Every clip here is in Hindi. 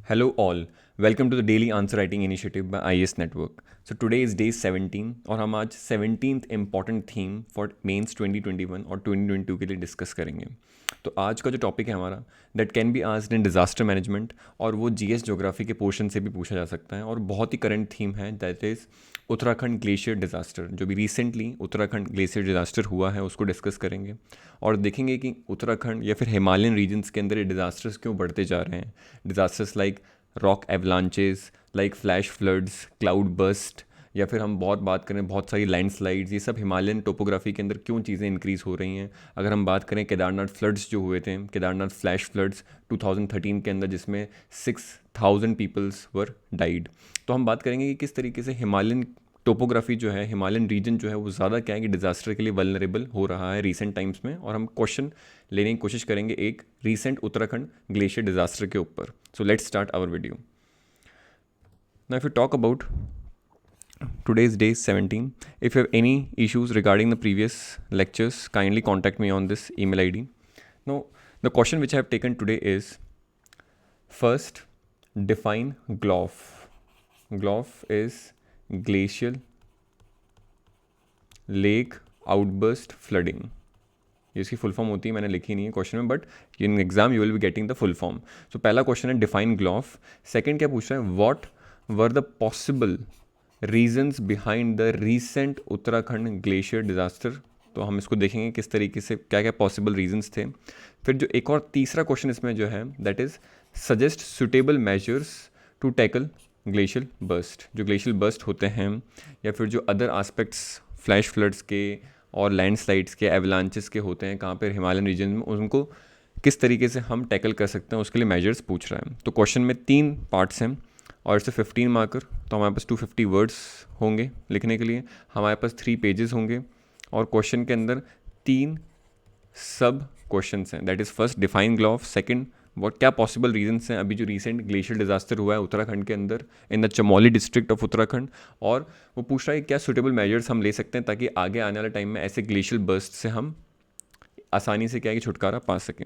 Hello all, welcome to the daily answer writing initiative by IAS Network. So today is day 17 और हम आज 17th important theme for mains 2021 और 2022 के लिए डिस्कस करेंगे. तो आज का जो टॉपिक है हमारा that can be asked in disaster management और वो जीएस ज्योग्राफी के पोर्शन से भी पूछा जा सकता है और बहुत ही करंट थीम है that is Uttarakhand glacier disaster. जो भी रिसेंटली उत्तराखंड ग्लेशियर डिज़ास्टर हुआ है उसको डिस्कस करेंगे और देखेंगे कि उत्तराखंड या फिर हिमालयन रीजन्स के अंदर ये डिज़ास्टर्स क्यों बढ़ते जा रहे हैं. Disasters like rock avalanches, like flash floods, cloud burst, या फिर हम बात करें बहुत सारी लैंडस्लाइड्स, ये सब हिमालयन टोपोग्राफी के अंदर क्यों चीज़ें इंक्रीज़ हो रही हैं. अगर हम बात करें केदारनाथ फ्लड्स जो हुए थे, केदारनाथ फ्लैश फ्लड्स 2013 के अंदर जिसमें 6000 पीपल्स वर डाइड. तो हम बात करेंगे कि किस तरीके से हिमालयन टोपोग्राफी जो है, हिमालयन रीजन जो है वो ज़्यादा क्या है कि डिज़ास्टर के लिए वल्नरेबल हो रहा है रिसेंट टाइम्स में. और हम क्वेश्चन लेने की कोशिश करेंगे एक रिसेंट उत्तराखंड ग्लेशियर डिज़ास्टर के ऊपर. So let's start our video. Now if you talk about today's day 17. If you have any issues regarding the previous lectures, kindly contact me on this email id. Now the question which I have taken today is, first define GLOF. GLOF is glacial lake outburst flooding. ये इसकी फुल फॉर्म होती है, मैंने लिखी नहीं है क्वेश्चन में, but in exam you will be getting the full form. So पहला क्वेश्चन है डिफाइन ग्लॉफ. सेकंड क्या पूछ रहा है, what were the possible regions behind the recent Uttarakhand glacier disaster. तो हम इसको देखेंगे किस तरीके से क्या क्या पॉसिबल रीजन्स थे. फिर जो एक और तीसरा क्वेश्चन इसमें जो है that is suggest suitable measures to tackle glacial burst. जो ग्लेशियल बर्स्ट होते हैं या फिर जो अदर आस्पेक्ट्स फ्लैश फ्लड्स के और लैंडस्लाइड्स के, एवलांचेस के होते हैं कहाँ पर हिमालयन रीजन में, उनको किस तरीके से हम टैकल कर सकते हैं उसके लिए मेजर्स पूछ रहा है. तो क्वेश्चन में 3 पार्ट्स हैं और इससे 15 मार्कर. तो हमारे पास 250 वर्ड्स होंगे लिखने के लिए, हमारे पास 3 पेजेस होंगे और क्वेश्चन के अंदर 3 सब क्वेश्चंस हैं. That is first define GLOF, second what क्या पॉसिबल रीजंस हैं अभी जो रिसेंट ग्लेशियर डिज़ास्टर हुआ है उत्तराखंड के अंदर in the Chamoli district of Uttarakhand, और वो पूछ रहा है क्या सुटेबल मेजर्स हम ले सकते हैं ताकि आगे आने वाले टाइम में ऐसे ग्लेशियल बर्स्ट से हम आसानी से क्या है कि छुटकारा पा सकें.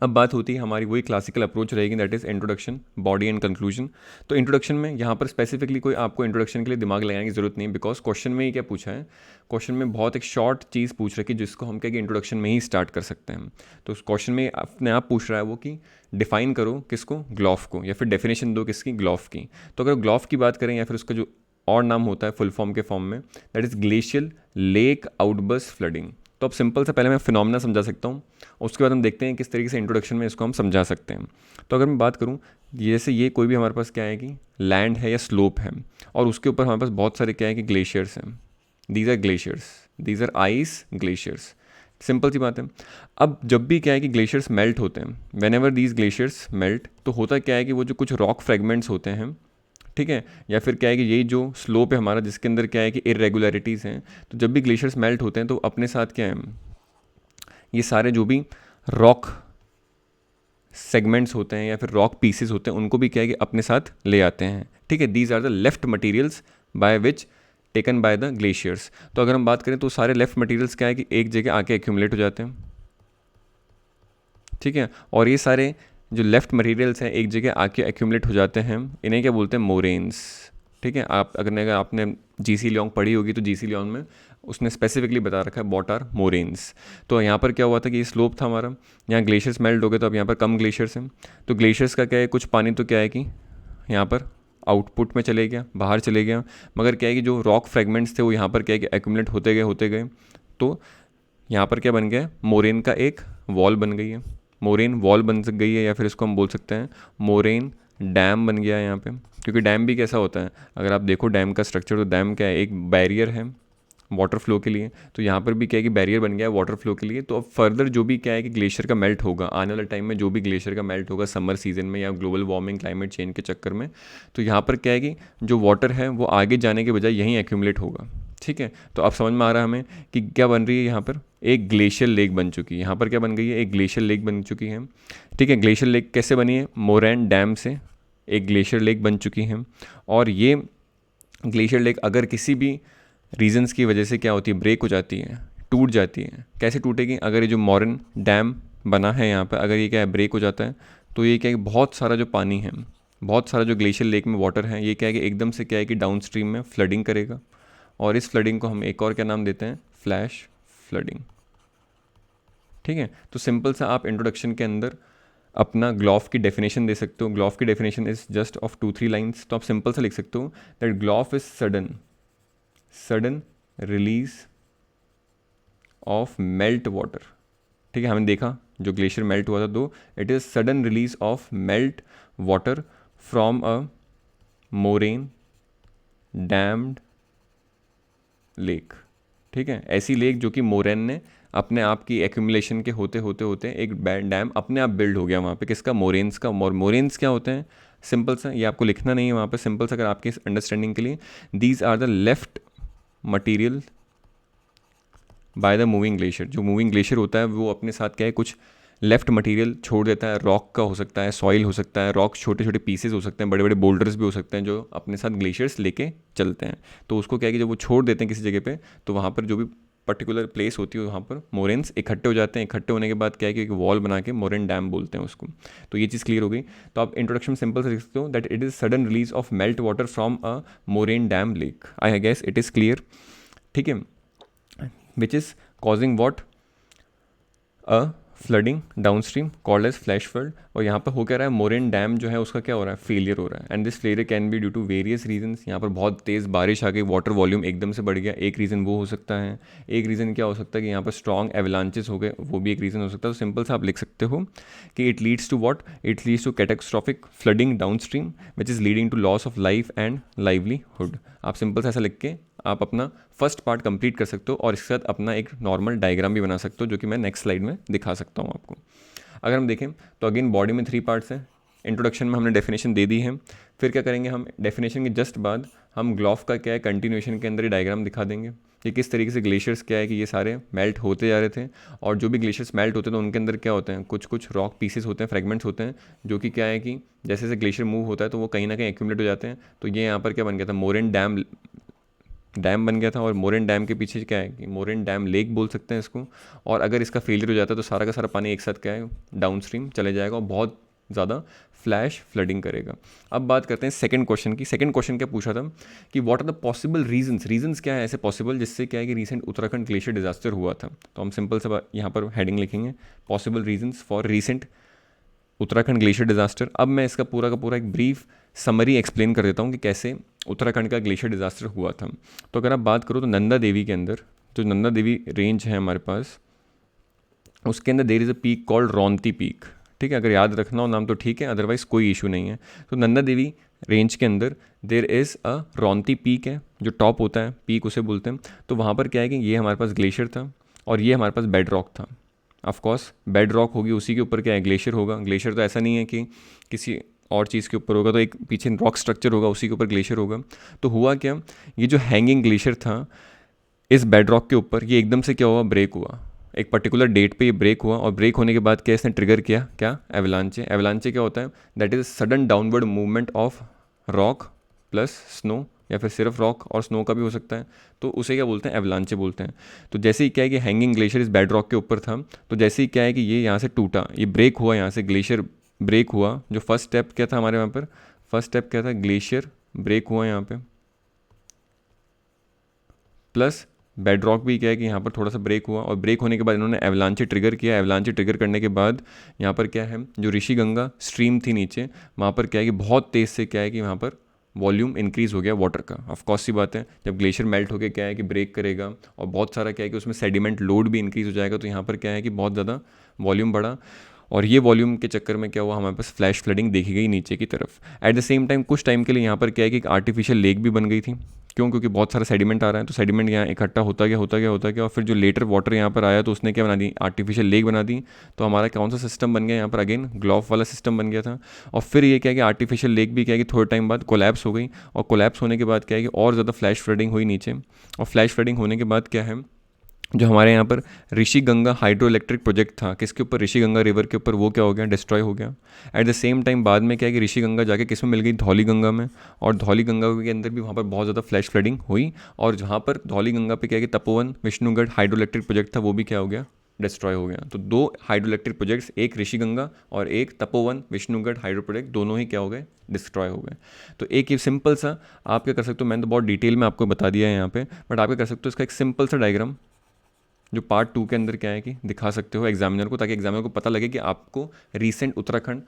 अब बात होती है हमारी वही क्लासिकल अप्रोच रहेगी that is introduction, body and conclusion. तो इंट्रोडक्शन में यहाँ पर स्पेसिफिकली कोई आपको इंट्रोडक्शन के लिए दिमाग लगाने की ज़रूरत नहीं, बिकॉज क्वेश्चन में ही क्या पूछा है, क्वेश्चन में बहुत एक शॉर्ट चीज़ पूछ रखी है जिसको हम क्या कि इंट्रोडक्शन में ही स्टार्ट कर सकते हैं. तो उस क्वेश्चन में अपने आप पूछ रहा है वो कि डिफाइन करो किसको, ग्लॉफ को, या फिर डेफिनेशन दो किसकी, ग्लॉफ की. तो अगर ग्लॉफ की बात करें या फिर उसका जो और नाम होता है फुल फॉर्म के फॉर्म में that is glacial lake outburst flooding. तो अब सिंपल से पहले मैं फिनोमेना समझा सकता हूँ, उसके बाद हम देखते हैं किस तरीके से इंट्रोडक्शन में इसको हम समझा सकते हैं. तो अगर मैं बात करूँ, जैसे ये कोई भी हमारे पास क्या है कि लैंड है या स्लोप है और उसके ऊपर हमारे पास बहुत सारे क्या है कि ग्लेशियर्स हैं. These are glaciers, these are ice glaciers. Simple सी बात है. अब जब भी क्या है कि ग्लेशियर्स मेल्ट होते हैं, when ever these glaciers melt, तो होता क्या है कि वो जो कुछ रॉक फ्रेगमेंट्स होते हैं, ठीक है, या फिर क्या है कि यही जो स्लोप है हमारा जिसके अंदर क्या है कि इरेगुलरिटीज़ हैं, तो जब भी ग्लेशियर्स मेल्ट होते हैं तो अपने साथ क्या है, ये सारे जो भी रॉक सेगमेंट्स होते हैं या फिर रॉक पीसेस होते हैं उनको भी क्या है कि अपने साथ ले आते हैं. ठीक है, these are the left materials by which taken by the glaciers. तो अगर हम बात करें तो सारे लेफ्ट मटीरियल्स क्या है कि एक जगह आके एक्यूमुलेट हो जाते हैं. ठीक है, और ये सारे जो लेफ़्ट मटेरियल्स हैं एक जगह आके एक्यूमुलेट हो जाते हैं, इन्हें क्या बोलते हैं, मोरेन्स. ठीक है, अगर आपने जीसी लियोंग पढ़ी होगी तो जीसी लियोंग में उसने स्पेसिफिकली बता रखा है व्हाट आर मोरेन्स. तो यहाँ पर क्या हुआ था कि ये स्लोप था हमारा, यहाँ ग्लेशियर्स मेल्ट हो गए तो अब यहाँ पर कम ग्लेशियर्स हैं. तो ग्लेशियर्स का क्या है, कुछ पानी तो क्या है कि यहाँ पर आउटपुट में चले गया, बाहर चले गया, मगर क्या है कि जो रॉक फ्रेगमेंट्स थे वो यहाँ पर क्या है कि एक्यूमुलेट होते गए. तो यहाँ पर क्या बन गया, मोरेन का एक वॉल बन गई है, मोरेन वॉल बन गई है, या फिर इसको हम बोल सकते हैं मोरेन डैम बन गया है यहाँ पे. क्योंकि डैम भी कैसा होता है, अगर आप देखो डैम का स्ट्रक्चर, तो डैम क्या है, एक बैरियर है वाटर फ्लो के लिए. तो यहाँ पर भी क्या है कि बैरियर बन गया है वाटर फ्लो के लिए. तो अब फर्दर जो भी क्या है कि ग्लेशियर का मेल्ट होगा आने वाले टाइम में, जो भी ग्लेशियर का मेल्ट होगा समर सीजन में या ग्लोबल वार्मिंग क्लाइमेट चेंज के चक्कर में, तो यहाँ पर क्या है कि जो वाटर है वो आगे जाने के बजाय यहीं एक्यूमुलेट होगा. ठीक है, तो अब समझ में आ रहा है हमें कि क्या बन रही है, यहाँ पर एक ग्लेशियल लेक बन चुकी है. यहाँ पर क्या बन गई है, एक ग्लेशियल लेक बन चुकी है. ठीक है, ग्लेशियल लेक कैसे बनी है, मोरेन डैम से एक ग्लेशियर लेक बन चुकी है. और ये ग्लेशियर लेक अगर किसी भी रीजन्स की वजह से क्या होती है, ब्रेक हो जाती है, टूट जाती है. कैसे टूटेगी, अगर ये जो मोरेन डैम बना है यहाँ पर, अगर ये क्या है ब्रेक हो जाता है, तो ये क्या है बहुत सारा जो पानी है बहुत सारा जो ग्लेशियर लेक में वाटर है ये क्या है कि एकदम से क्या है कि डाउन स्ट्रीम में फ्लडिंग करेगा, और इस फ्लडिंग को हम एक और क्या नाम देते हैं, फ्लैश फ्लडिंग। ठीक है, तो सिंपल सा आप इंट्रोडक्शन के अंदर अपना ग्लॉफ की डेफिनेशन दे सकते हो। ग्लॉफ की definition is just of 2-3 lines, तो आप सिंपल सा लिख सकते हो that GLOF is sudden release of melt water. ठीक है, हमने देखा जो ग्लेशियर मेल्ट हुआ था, तो it is sudden release of melt water from a moraine dammed lake. ठीक है, ऐसी लेक जो कि मोरेन ने अपने आप की एक्यूमुलेशन के होते होते होते एक डैम अपने आप बिल्ड हो गया वहाँ पे, किसका, मोरेन्स का। मोरेन्स क्या होते हैं, सिंपल सा, ये आपको लिखना नहीं है वहाँ पे, सिंपल सा अगर आपके अंडरस्टैंडिंग के लिए, these are the left material by the moving glacier. जो मूविंग ग्लेशियर होता है वो अपने साथ क्या है, कुछ लेफ्ट मटेरियल छोड़ देता है, रॉक का हो सकता है, सॉइल हो सकता है, रॉक छोटे छोटे पीसेस हो सकते हैं, बड़े बड़े बोल्डर्स भी हो सकते हैं जो अपने साथ ग्लेशियर्स लेके चलते हैं। तो उसको क्या है कि जब वो छोड़ देते हैं किसी जगह पे, तो वहाँ पर जो भी पर्टिकुलर प्लेस होती है वहाँ पर मोरेन्स इकट्ठे हो जाते हैं। इकट्ठे होने के बाद क्या है कि एक वॉल बना के मोरेन डैम बोलते हैं उसको। तो ये चीज़ क्लियर हो गई। तो आप इंट्रोडक्शन सिंपल से लिख सकते हो that it is sudden release of melt water from a moraine dam lake. I guess it is clear. ठीक है, which is causing what, a flooding downstream called as flash flood। और यहाँ पर हो क्या रहा है, मोरेन डैम जो है उसका क्या हो रहा है, फेलियर हो रहा है। And this failure can be due to various reasons. यहाँ पर बहुत तेज़ बारिश आ गई, वाटर वॉल्यूम एकदम से बढ़ गया, एक रीज़न वो हो सकता है। एक रीज़न क्या हो सकता है कि यहाँ पर स्ट्रॉन्ग एवलांचेस हो गए, वो भी एक रीज़न हो सकता है। तो सिंपल सा आप लिख सकते हो कि it leads to what, it leads to catastrophic flooding downstream which is leading to loss of life and livelihood. आप सिंपल सा ऐसा लिख के आप अपना फर्स्ट पार्ट कंप्लीट कर सकते हो, और इसके साथ अपना एक नॉर्मल डायग्राम भी बना सकते हो जो कि मैं नेक्स्ट स्लाइड में दिखा सकता हूँ आपको। अगर हम देखें तो अगेन बॉडी में 3 पार्ट्स हैं। इंट्रोडक्शन में हमने डेफिनेशन दे दी है, फिर क्या करेंगे हम, डेफिनेशन के जस्ट बाद हम ग्लॉफ का क्या है कंटिन्यूएशन के अंदर ही डायग्राम दिखा देंगे कि किस तरीके से ग्लेशियर्स क्या है कि ये सारे मेल्ट होते जा रहे थे, और जो भी ग्लेशियर्स मेल्ट होते हैं तो उनके अंदर क्या होते हैं, कुछ कुछ रॉक पीसेस होते हैं, फ्रेगमेंट्स होते हैं, जो कि क्या है कि जैसे जैसे ग्लेशियर मूव होता है तो वो कहीं ना कहीं एक्यूमुलेट हो जाते हैं। तो ये यहाँ पर क्या बन गया था, मोरेन डैम बन गया था। और मोरेन डैम के पीछे क्या है कि मोरेन डैम लेक बोल सकते हैं इसको। और अगर इसका फेलियर हो जाता है तो सारा का सारा पानी एक साथ क्या है, डाउन स्ट्रीम चले जाएगा और बहुत ज़्यादा फ्लैश फ्लडिंग करेगा। अब बात करते हैं सेकंड क्वेश्चन की। सेकंड क्वेश्चन क्या पूछा था कि what are the possible reasons क्या है ऐसे पॉसिबल जिससे क्या है कि रिसेंट उत्तराखंड ग्लेशियर डिजास्टर हुआ था। तो हम सिंपल सा यहाँ पर हेडिंग लिखेंगे, possible reasons for recent Uttarakhand glacier disaster. अब मैं इसका पूरा का पूरा एक ब्रीफ समरी एक्सप्लेन कर देता हूँ कि कैसे उत्तराखंड का ग्लेशियर डिजास्टर हुआ था। तो अगर आप बात करो तो नंदा देवी के अंदर, जो नंदा देवी रेंज है हमारे पास, उसके अंदर there is a peak called Raunthi peak. ठीक है, अगर याद रखना हो नाम तो ठीक है, अदरवाइज कोई इशू नहीं है। तो नंदा देवी रेंज के अंदर देर इज़ अ रौंती पीक है, जो टॉप होता है पीक उसे बोलते हैं। तो वहाँ पर क्या है कि ये हमारे पास ग्लेशियर था और ये हमारे पास बेड रॉक था। ऑफकोर्स बेड रॉक होगी, उसी के ऊपर क्या है, ग्लेशियर होगा। ग्लेशियर तो ऐसा नहीं है कि किसी और चीज़ के ऊपर होगा, तो एक पीछे रॉक स्ट्रक्चर होगा, उसी के ऊपर ग्लेशियर होगा। तो हुआ क्या, ये जो हैंगिंग ग्लेशियर था इस बेड रॉक के ऊपर, ये एकदम से क्या हुआ, ब्रेक हुआ। एक पर्टिकुलर डेट पे ये ब्रेक हुआ, और ब्रेक होने के बाद क्या इसने ट्रिगर किया, क्या, एवलांचे। एवलांचे क्या होता है, that is sudden downward movement of rock plus snow, या फिर सिर्फ रॉक और स्नो का भी हो सकता है। तो उसे क्या बोलते हैं, एवलांचे बोलते हैं। तो जैसे ही क्या है कि हैंगिंग ग्लेशियर इस बेड रॉक के ऊपर था, तो जैसे ही क्या है कि ये यहाँ से टूटा, ये ब्रेक हुआ, यहाँ से ग्लेशियर ब्रेक हुआ। जो फर्स्ट स्टेप क्या था हमारे वहाँ पर, फर्स्ट स्टेप क्या था, ग्लेशियर ब्रेक हुआ यहाँ पे, प्लस बेड रॉक भी क्या है कि यहाँ पर थोड़ा सा ब्रेक हुआ, और ब्रेक होने के बाद इन्होंने एवलांचे ट्रिगर किया। एवलांचे ट्रिगर करने के बाद यहाँ पर क्या है, जो ऋषि गंगा स्ट्रीम थी नीचे, वहाँ पर क्या है कि बहुत तेज़ से क्या है कि वहाँ पर वॉल्यूम इंक्रीज़ हो गया वाटर का। ऑफकोर्स सी बात है, जब ग्लेशियर मेल्ट होकर क्या है कि ब्रेक करेगा और बहुत सारा क्या है कि उसमें सेडिमेंट लोड भी इंक्रीज़ हो जाएगा, तो यहाँ पर क्या है कि बहुत ज़्यादा वॉल्यूम बढ़ा, और ये वॉल्यूम के चक्कर में क्या हुआ, हमारे पास फ्लैश फ्लडिंग देखी गई नीचे की तरफ। एट द सेम टाइम कुछ टाइम के लिए यहाँ पर क्या है कि एक आर्टिफिशियल लेक भी बन गई थी। क्यों, क्योंकि बहुत सारा सेडिमेंट आ रहा है, तो सेडिमेंट यहाँ इकट्ठा होता गया, और फिर जो लेटर वाटर यहाँ पर आया तो उसने क्या बना दी, आर्टिफिशियल लेक बना दी। तो हमारा कौन सा सिस्टम बन गया यहाँ पर, अगेन ग्लॉफ वाला सिस्टम बन गया था। और फिर ये क्या है कि आर्टिफिशियल लेक भी क्या है कि थोड़े टाइम बाद कोलैप्स हो गई, और कोलैप्स होने के बाद क्या है कि और ज़्यादा फ्लैश फ्लडिंग हुई नीचे। और फ्लैश फ्लडिंग होने के बाद क्या है, जो हमारे यहाँ पर Rishi Ganga hydro electric project था, किसके ऊपर, ऋषि गंगा रिवर के ऊपर, वो क्या हो गया, डिस्ट्रॉय हो गया। एट द सेम टाइम बाद में क्या है कि ऋषि गंगा जाके किस में मिल गई, धौली गंगा में। और धौली गंगा के अंदर भी वहाँ पर बहुत ज़्यादा फ्लैश फ्लडिंग हुई, और जहाँ पर धौली गंगा पे क्या है कि Tapovan Vishnugarh hydro electric project था, वो भी क्या हो गया, डिस्ट्रॉय हो गया। तो 2 हाइड्रो इलेक्ट्रिक प्रोजेक्ट्स, एक ऋषिगंगा और एक तपोवन विष्णुगढ़ हाइड्रो प्रोजेक्ट, दोनों ही क्या हो गए, डिस्ट्रॉय हो गए। तो एक ये सिंपल सा आप क्या कर सकते हो, मैंने तो बहुत डिटेल में आपको बता दिया है यहाँ पे, बट आप क्या कर सकते हो, इसका एक सिंपल सा डायग्राम जो पार्ट 2 के अंदर क्या है कि दिखा सकते हो एग्जामिनर को, ताकि एग्जामिनर को पता लगे कि आपको रीसेंट उत्तराखंड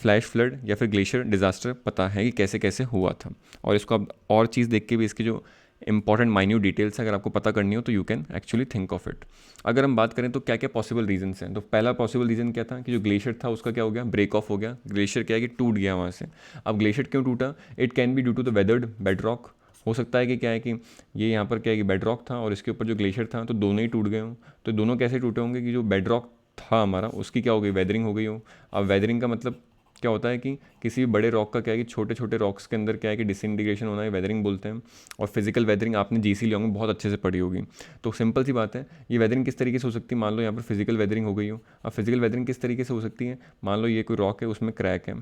फ्लैश फ्लड या फिर ग्लेशियर डिज़ास्टर पता है कि कैसे कैसे हुआ था। और इसको आप और चीज़ देख के भी इसकी जो इंपॉर्टेंट माइन्यूट डिटेल्स है अगर आपको पता करनी हो तो you can actually think of it. अगर हम बात करें तो क्या क्या पॉसिबल रीजंस हैं, तो पहला पॉसिबल रीज़न क्या था कि जो ग्लेशियर था उसका क्या हो गया, ब्रेक ऑफ हो गया। ग्लेशियर क्या है कि टूट गया वहाँ से। अब ग्लेशियर क्यों टूटा, it can be due to the weathered bedrock. हो सकता है कि क्या है कि ये यहाँ पर क्या है कि बेड रॉक था और इसके ऊपर जो ग्लेशियर था, तो दोनों ही टूट गए हों। तो दोनों कैसे टूटे होंगे कि जो बेड रॉक था हमारा उसकी क्या हो गई, वेदरिंग हो गई हो। अब वेदरिंग का मतलब क्या होता है कि किसी भी बड़े रॉक का क्या है कि छोटे छोटे रॉक्स के अंदर क्या है कि डिसइंटीग्रेशन होना है, वेदरिंग बोलते हैं। और फिजिकल वेदरिंग आपने जीसी लिया होंगे, बहुत अच्छे से पढ़ी होगी। तो सिंपल सी बात है, ये वेदरिंग किस तरीके से हो सकती है, मान लो यहाँ पर फिजिकल वेदरिंग हो गई हो। अब फिजिकल वेदरिंग किस तरीके से हो सकती है, मान लो ये कोई रॉक है उसमें क्रैक है,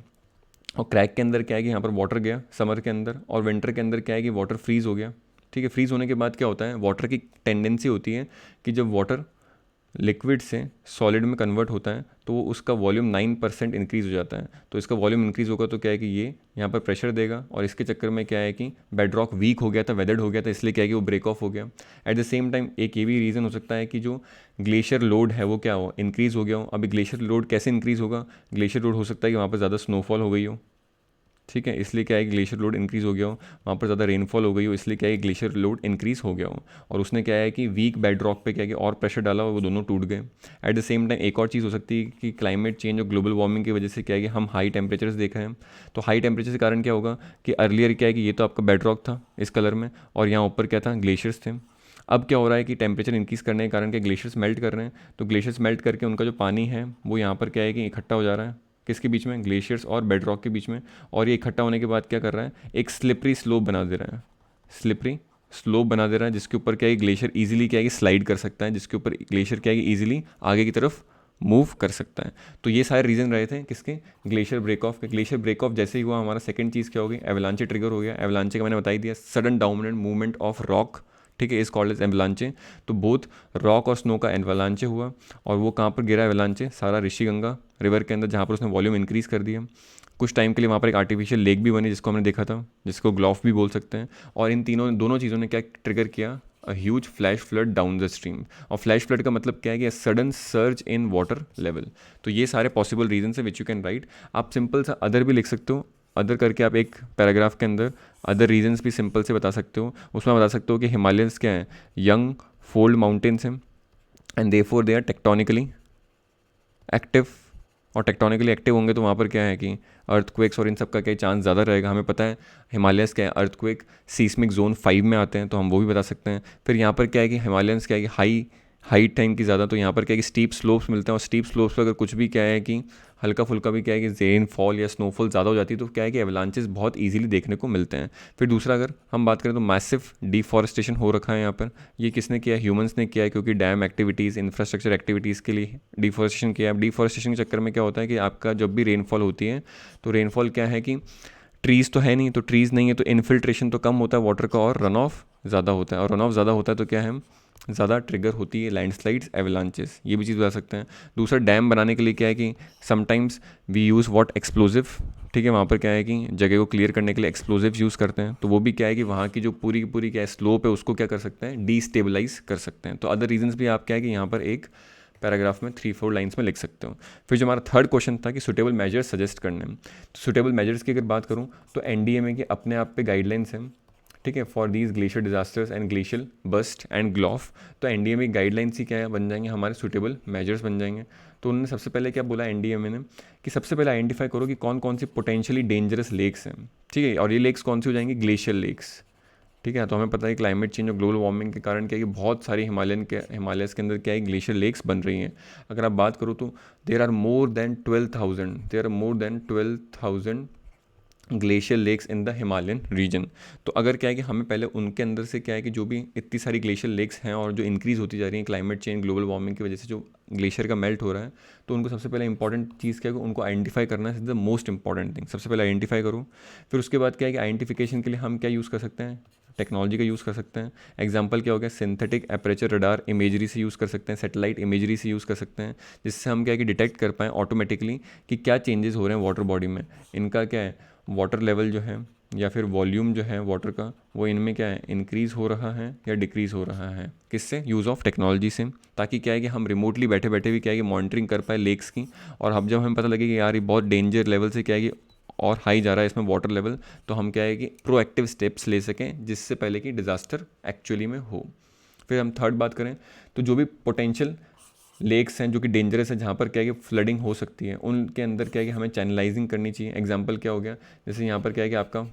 और क्रैक के अंदर क्या है कि यहाँ पर वाटर गया समर के अंदर, और विंटर के अंदर क्या है कि वाटर फ्रीज़ हो गया। ठीक है, फ्रीज़ होने के बाद क्या होता है, वाटर की टेंडेंसी होती है कि जब वाटर लिक्विड से सॉलिड में कन्वर्ट होता है तो वो उसका वॉल्यूम 9% इंक्रीज़ हो जाता है। तो इसका वॉल्यूम इंक्रीज़ होगा तो क्या है कि ये यहाँ पर प्रेशर देगा, और इसके चक्कर में क्या है कि बेड रॉक वीक हो गया था, वेदर्ड हो गया था, इसलिए क्या है कि वो ब्रेक ऑफ हो गया। एट द सेम टाइम एक ये भी रीज़न हो सकता है कि जो ग्लेशियर लोड है वो क्या हो, इंक्रीज़ हो गया हो। अभी ग्लेशियर लोड कैसे इंक्रीज़ होगा, ग्लेशियर लोड हो सकता है कि वहाँ पर ज़्यादा स्नोफॉल हो गई हो। ठीक है, इसलिए क्या है ग्लेशियर लोड इंक्रीज़ हो गया हो, वहाँ पर ज़्यादा रेनफॉल हो गई हो, इसलिए क्या है ग्लेशियर लोड इंक्रीज़ हो गया हो। और उसने क्या है कि वीक बेड रॉक पे क्या है कि और प्रेशर डाला और वो दोनों टूट गए। एट द सेम टाइम एक और चीज़ हो सकती है कि क्लाइमेट चेंज और ग्लोबल वार्मिंग की वजह से क्या है कि हम हाई टेम्परेचर्स देख रहे हैं। तो हाई टेम्परेचर के कारण क्या होगा कि अर्लियर क्या है कि ये तो आपका बेड रॉक था इस कलर में, और यहाँ ऊपर क्या था, ग्लेशियर्स थे। अब क्या हो रहा है कि टेम्परेचर इंक्रीज़ करने के कारण क्या ग्लेशियर्स मेल्ट कर रहे हैं, तो ग्लेशियर्स मेल्ट करके उनका जो पानी है वो यहाँ पर क्या है कि इकट्ठा हो जा रहा है, किसके बीच में, ग्लेशियर्स और बेड रॉक के बीच में। और ये इकट्ठा होने के बाद क्या कर रहा है, एक स्लिपरी स्लोप बना दे रहा है, स्लिपरी स्लोप बना दे रहा है, जिसके ऊपर क्या है ग्लेशियर ईजिली क्या है कि स्लाइड कर सकता है, जिसके ऊपर ग्लेशियर क्या है कि ईजिली आगे की तरफ मूव कर सकता है। तो ये सारे रीज़न रहे थे किसके, ग्लेशियर ब्रेक ऑफ के। ग्लेशियर ब्रेक ऑफ जैसे ही हुआ हमारा सेकंड चीज़ क्या हो गई, एवलांचे ट्रिगर हो गया। एवलांचे का मैंने बता ही दिया, सडन डाउमिनेंट मूवमेंट ऑफ रॉक। ठीक है, इस कॉल्ड एज एवलांचे। तो बोथ रॉक और स्नो का एवलांचे हुआ, और वो कहाँ पर गिरा एवलांचे, सारा ऋषिगंगा रिवर के अंदर, जहाँ पर उसने वॉल्यूम इंक्रीज़ कर दिया। कुछ टाइम के लिए वहाँ पर एक आर्टिफिशियल लेक भी बनी जिसको हमने देखा था, जिसको ग्लॉफ भी बोल सकते हैं। और इन दोनों चीज़ों ने क्या ट्रिगर किया, a huge flash flood down the stream. और फ्लैश फ्लड का मतलब क्या है कि sudden surge in water level. तो ये सारे पॉसिबल रीजन है विच यू कैन राइट। आप सिंपल सा अदर भी लिख सकते हो, अदर करके आप एक पैराग्राफ के अंदर अदर रीजंस भी सिंपल से बता सकते हो। उसमें बता सकते हो कि हिमालयंस क्या है, यंग फोल्ड माउंटेन्स हैं, and therefore they are tectonically active. और टेक्टोनिकली एक्टिव होंगे तो वहाँ पर क्या है कि अर्थक्वेक्स और इन सब का क्या चांस ज़्यादा रहेगा। हमें पता है हिमालयंस क्या है, अर्थक्वेक सीस्मिक जोन 5 में आते हैं, तो हम वो भी बता सकते हैं। फिर यहाँ पर क्या है कि हिमालयंस क्या है कि हाइट टाइम की ज़्यादा, तो यहाँ पर क्या है कि स्टीप स्लोप्स मिलते हैं, और स्टीप स्लोप्स पर अगर कुछ भी क्या है कि हल्का फुल्का भी क्या है कि रेनफॉल या स्नोफॉल ज़्यादा हो जाती है, तो क्या है कि एवलांचेस बहुत इजीली देखने को मिलते हैं। फिर दूसरा अगर हम बात करें तो मैसिव डिफॉरेस्टेशन हो रखा है यहाँ पर। ये किसने किया है, ह्यूमंस ने किया है, क्योंकि डैम एक्टिविटीज़, इंफ्रास्ट्रक्चर एक्टिविटीज़ के लिए डिफॉरेस्टेशन किया है। अब डिफॉरेस्टेशन के चक्कर में क्या होता है कि आपका जब भी रेनफॉल होती है तो रेनफॉल क्या है कि ट्रीज़ तो है नहीं, तो ट्रीज़ नहीं है तो इन्फिल्ट्रेशन तो कम होता है वाटर का, और रन ऑफ ज़्यादा होता है। और रन ऑफ ज़्यादा होता है तो क्या है, ज़्यादा ट्रिगर होती है लैंडस्लाइड्स, एवलांचेस। ये भी चीज़ बता सकते हैं। दूसरा, डैम बनाने के लिए क्या है कि sometimes we use what, explosive. ठीक है, वहाँ पर क्या है कि जगह को क्लियर करने के लिए एक्सप्लोजिव यूज़ करते हैं, तो वो भी क्या है कि वहाँ की जो पूरी की पूरी क्या है स्लोप है उसको क्या कर सकते हैं, डीस्टेबलाइज कर सकते हैं। तो अदर रीजंस भी आप क्या है कि यहाँ पर एक पैराग्राफ में 3-4 लाइन्स में लिख सकते हो। फिर जो हमारा थर्ड क्वेश्चन था कि सुटेबल मेजर्स सजेस्ट करने में, तो सुटेबल मेजर्स की अगर बात करूँ तो एनडीएमए के अपने आप पे गाइडलाइंस हैं। ठीक है, for these glacier disasters and glacial burst and GLOF. तो एनडीएमए गाइडलाइंस ही क्या है बन जाएंगे, हमारे सुटेबल मेजर्स बन जाएंगे। तो उन्होंने सबसे पहले क्या बोला एनडीएमए ने कि सबसे पहले आइडेंटिफाई करो कि कौन कौन सी पोटेंशियली डेंजरस लेक्स हैं। ठीक है, और ये लेक्स कौन सी हो जाएंगी, ग्लेशियल लेक्स। ठीक है, तो हमें पता है क्लाइमेट चेंज और ग्लोबल वार्मिंग के कारण क्या है कि बहुत सारी हिमालयस के अंदर क्या है ग्लेशियर लेक्स बन रही हैं। अगर आप बात करो तो there are more than 12,000 glacier lakes in the Himalayan region. तो अगर क्या है कि हमें पहले उनके अंदर से क्या है कि जो भी इतनी सारी ग्लेशियर लेक्स हैं और जो इंक्रीज़ होती जा रही हैं क्लाइमेट चेंज ग्लोबल वार्मिंग की वजह से, जो ग्लेशियर का मेल्ट हो रहा है, तो उनको सबसे पहले इंपॉर्टेंट चीज़ क्या है कि उनको आइडेंटिफाई करना is the most important thing. सबसे पहले आइडेंटिफाई करो। फिर उसके बाद क्या है कि आइडेंटिफिकेशन के लिए हम क्या यूज़ कर सकते हैं, टेक्नोलॉजी का यूज़ कर सकते हैं। एग्जांपल क्या हो गया, सिंथेटिक एपरेचर रडार इमेजरी से यूज़ कर सकते हैं, सैटेलाइट इमेजरी से यूज़ कर सकते हैं, जिससे हम क्या है कि डिटेक्ट कर पाएँ ऑटोमेटिकली कि क्या चेंजेस हो रहे हैं वाटर बॉडी में, इनका क्या है वाटर लेवल जो है या फिर वॉल्यूम जो है वाटर का, वो इनमें क्या है इंक्रीज़ हो रहा है या डिक्रीज़ हो रहा है, किससे, यूज़ ऑफ टेक्नोलॉजी से, ताकि क्या है कि हम रिमोटली बैठे बैठे भी क्या है कि मॉनिटरिंग कर पाए लेक्स की। और अब जब हमें पता लगे कि यार ये बहुत डेंजर लेवल से क्या है कि और हाई जा रहा है इसमें वाटर लेवल, तो हम क्या है कि प्रोएक्टिव स्टेप्स ले सकें जिससे पहले कि डिज़ास्टर एक्चुअली में हो। फिर हम थर्ड बात करें तो जो भी पोटेंशियल लेक्स हैं जो कि डेंजरस है, जहाँ पर क्या है कि फ्लडिंग हो सकती है, उनके अंदर क्या है कि हमें चैनलाइजिंग करनी चाहिए। एग्जांपल क्या हो गया, जैसे यहाँ पर क्या है कि आपका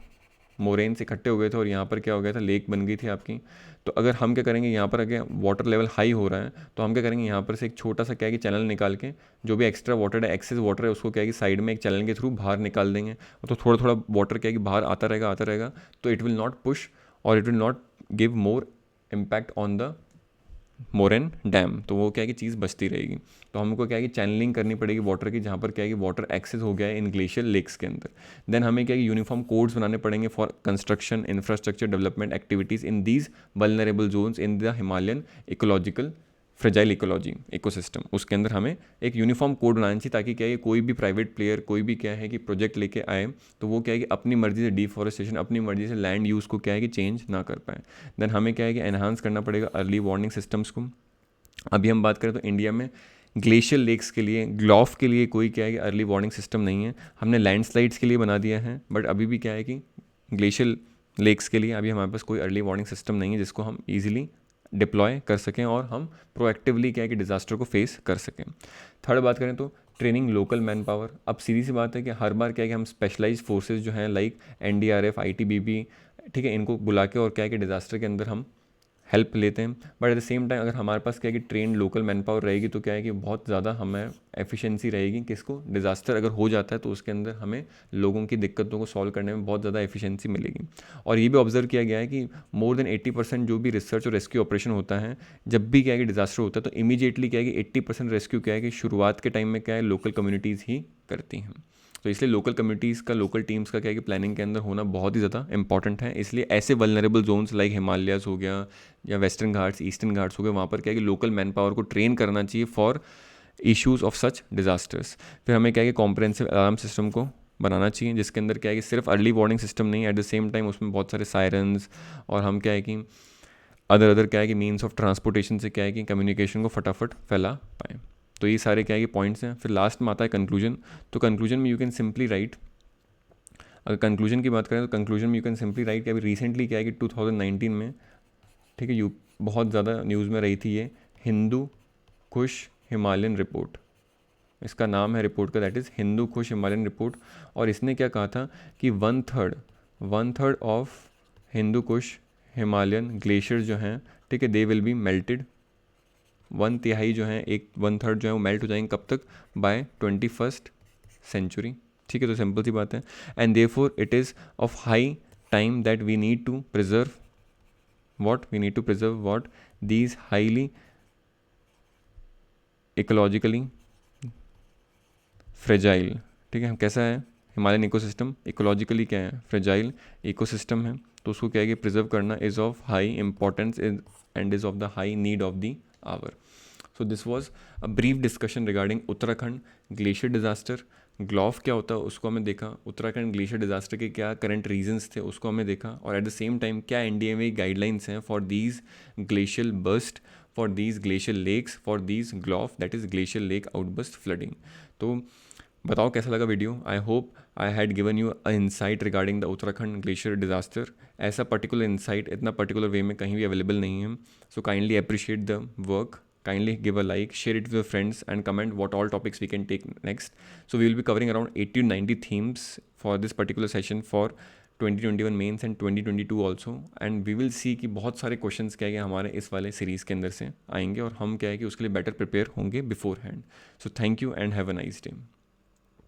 मोरेन्स इकट्ठे हो गए थे और यहाँ पर क्या हो गया था, लेक बन गई थी आपकी। तो अगर हम क्या करेंगे, यहाँ पर अगर वाटर लेवल हाई हो रहा है तो हम क्या करेंगे, यहाँ पर से एक छोटा सा क्या है कि चैनल निकाल के जो भी एक्स्ट्रा वाटर है, एक्सेस वाटर है, उसको क्या है कि साइड में एक चैनल के थ्रू बाहर निकाल देंगे। तो थोड़ा थोड़ा वाटर क्या है कि बाहर आता रहेगा, तो इट विल नॉट पुश और it will not give more impact on the moraine dam. तो वो क्या है कि चीज़ बचती रहेगी। तो हमको क्या है कि चैनलिंग करनी पड़ेगी वाटर की, जहाँ पर क्या है कि वाटर एक्सेस हो गया है इन ग्लेशियल लेक्स के अंदर। देन हमें क्या है कि यूनिफॉर्म कोड्स बनाने पड़ेंगे for construction infrastructure development activities in these vulnerable zones in the Himalayan ecological fragile ecology ecosystem. उसके अंदर हमें एक यूनिफॉर्म कोड बनाना चाहिए, ताकि क्या है कि कोई भी प्राइवेट प्लेयर, कोई भी क्या है कि प्रोजेक्ट लेके आए तो वो क्या है कि अपनी मर्जी से डिफॉरेस्टेशन, अपनी मर्जी से लैंड यूज़ को क्या है कि चेंज ना कर पाए। देन हमें क्या है कि एनहांस करना पड़ेगा अर्ली वार्निंग सिस्टम्स को। अभी हम बात करें तो इंडिया में ग्लेशियल लेक्स के लिए, ग्लॉफ के लिए कोई क्या है कि अर्ली वार्निंग सिस्टम नहीं है। हमने लैंडस्लाइड्स के लिए बना दिया है, बट अभी भी क्या है कि ग्लेशियल लेक्स के लिए अभी हमारे पास कोई अर्ली वार्निंग सिस्टम नहीं है जिसको हम ईजिली डिप्लॉय कर सकें और हम प्रोएक्टिवली क्या है कि डिज़ास्टर को फेस कर सकें। थर्ड बात करें तो ट्रेनिंग लोकल मैन पावर। अब सीधी सी बात है कि हर बार क्या है कि हम स्पेशलाइज फोर्सेज जो हैं लाइक NDRF, ITBP, ठीक है, इनको बुला के और क्या है कि डिज़ास्टर के अंदर हम हेल्प लेते हैं। But at the same time अगर हमारे पास क्या है कि ट्रेन लोकल मैन पावर रहेगी तो क्या है कि बहुत ज़्यादा हमें एफिशिएंसी रहेगी। किसको, डिज़ास्टर अगर हो जाता है तो उसके अंदर हमें लोगों की दिक्कतों को सॉल्व करने में बहुत ज़्यादा एफिशिएंसी मिलेगी। और ये भी ऑब्जर्व किया गया है कि मोर देन 80% जो भी रिसर्च और रेस्क्यू ऑपरेशन होता है, जब भी क्या है कि डिज़ास्टर होता है तो इमीडिएटली क्या है कि 80% रेस्क्यू क्या है कि शुरुआत के टाइम में क्या है लोकल कम्युनिटीज़ ही करती हैं। तो इसलिए लोकल कम्युनिटीज़ का, लोकल टीम्स का क्या है कि प्लानिंग के अंदर होना बहुत ही ज़्यादा इंपॉर्टेंट है। इसलिए ऐसे वल्नरेबल जोन्स लाइक हिमालयाज़ हो गया या वेस्टर्न घाट्स, ईस्टर्न घाट्स हो गए, वहाँ पर क्या है कि लोकल मैन पावर को ट्रेन करना चाहिए for issues of such disasters. फिर हमें क्या है कि कॉम्प्रहेंसिव अलार्म सिस्टम को बनाना चाहिए, जिसके अंदर क्या है कि सिर्फ अर्ली वार्निंग सिस्टम नहीं, एट द सेम टाइम उसमें बहुत सारे सायरन्स और हम क्या है कि अदर क्या है कि मीन्स ऑफ ट्रांसपोर्टेशन से क्या है कि कम्युनिकेशन को फटाफट फैला पाएँ। तो ये सारे क्या है कि पॉइंट्स हैं। फिर लास्ट में आता है कंक्लूजन। तो कंक्लूजन में यू कैन सिंपली राइट, अगर कंक्लूजन की बात करें तो कंक्लूजन में यू कैन सिंपली राइट कि अभी रिसेंटली क्या है कि 2019 में, ठीक है, बहुत ज़्यादा न्यूज़ में रही थी ये हिंदू कुश हिमालयन रिपोर्ट। इसका नाम है रिपोर्ट का, that is Hindu Kush Himalayan report. और इसने क्या कहा था कि one third of Hindu Kush Himalayan glacier जो हैं, ठीक है, दे विल बी मेल्टेड। 1/3 जो है, 1/3 जो है वो मेल्ट हो जाएंगे कब तक, बाय 21st सेंचुरी। ठीक है, तो सिंपल सी बात है। And therefore it is of high time that we need to preserve what these highly ecologically fragile, ठीक है, कैसा है हिमालयन इकोसिस्टम, इकोलॉजिकली क्या है, फ्रेजाइल इकोसिस्टम है। तो उसको क्या है कि प्रिजर्व करना is of high importance and is of the high need of the hour. So this was a brief discussion regarding Uttarakhand glacier disaster. GLOF क्या होता है उसको हमने देखा, उत्तराखंड ग्लेशियर डिज़ास्टर के क्या करंट रीजंस थे उसको हमने देखा, और एट द सेम टाइम क्या NDMA गाइडलाइंस हैं for these glacial burst, for these glacial lakes, for these GLOF, that is glacial lake outburst flooding. तो बताओ कैसा लगा video. I hope I had given you a insight regarding the Uttarakhand glacier disaster. ऐसा पर्टिकुलर इंसाइट इतना पर्टिकुलर वे में कहीं भी अवेलेबल नहीं है। So kindly appreciate the work, kindly give a like, share it with your friends and comment what all topics we can take next. So we will be covering around 80 to 90 themes for this particular session for 2021 mains and 2022 also, and we will see कि बहुत सारे क्वेश्चंस क्या है हमारे इस वाले सीरीज़ के अंदर से आएंगे और हम क्या है कि उसके लिए बेटर प्रिपेयर होंगे before hand. So thank you and have a nice day.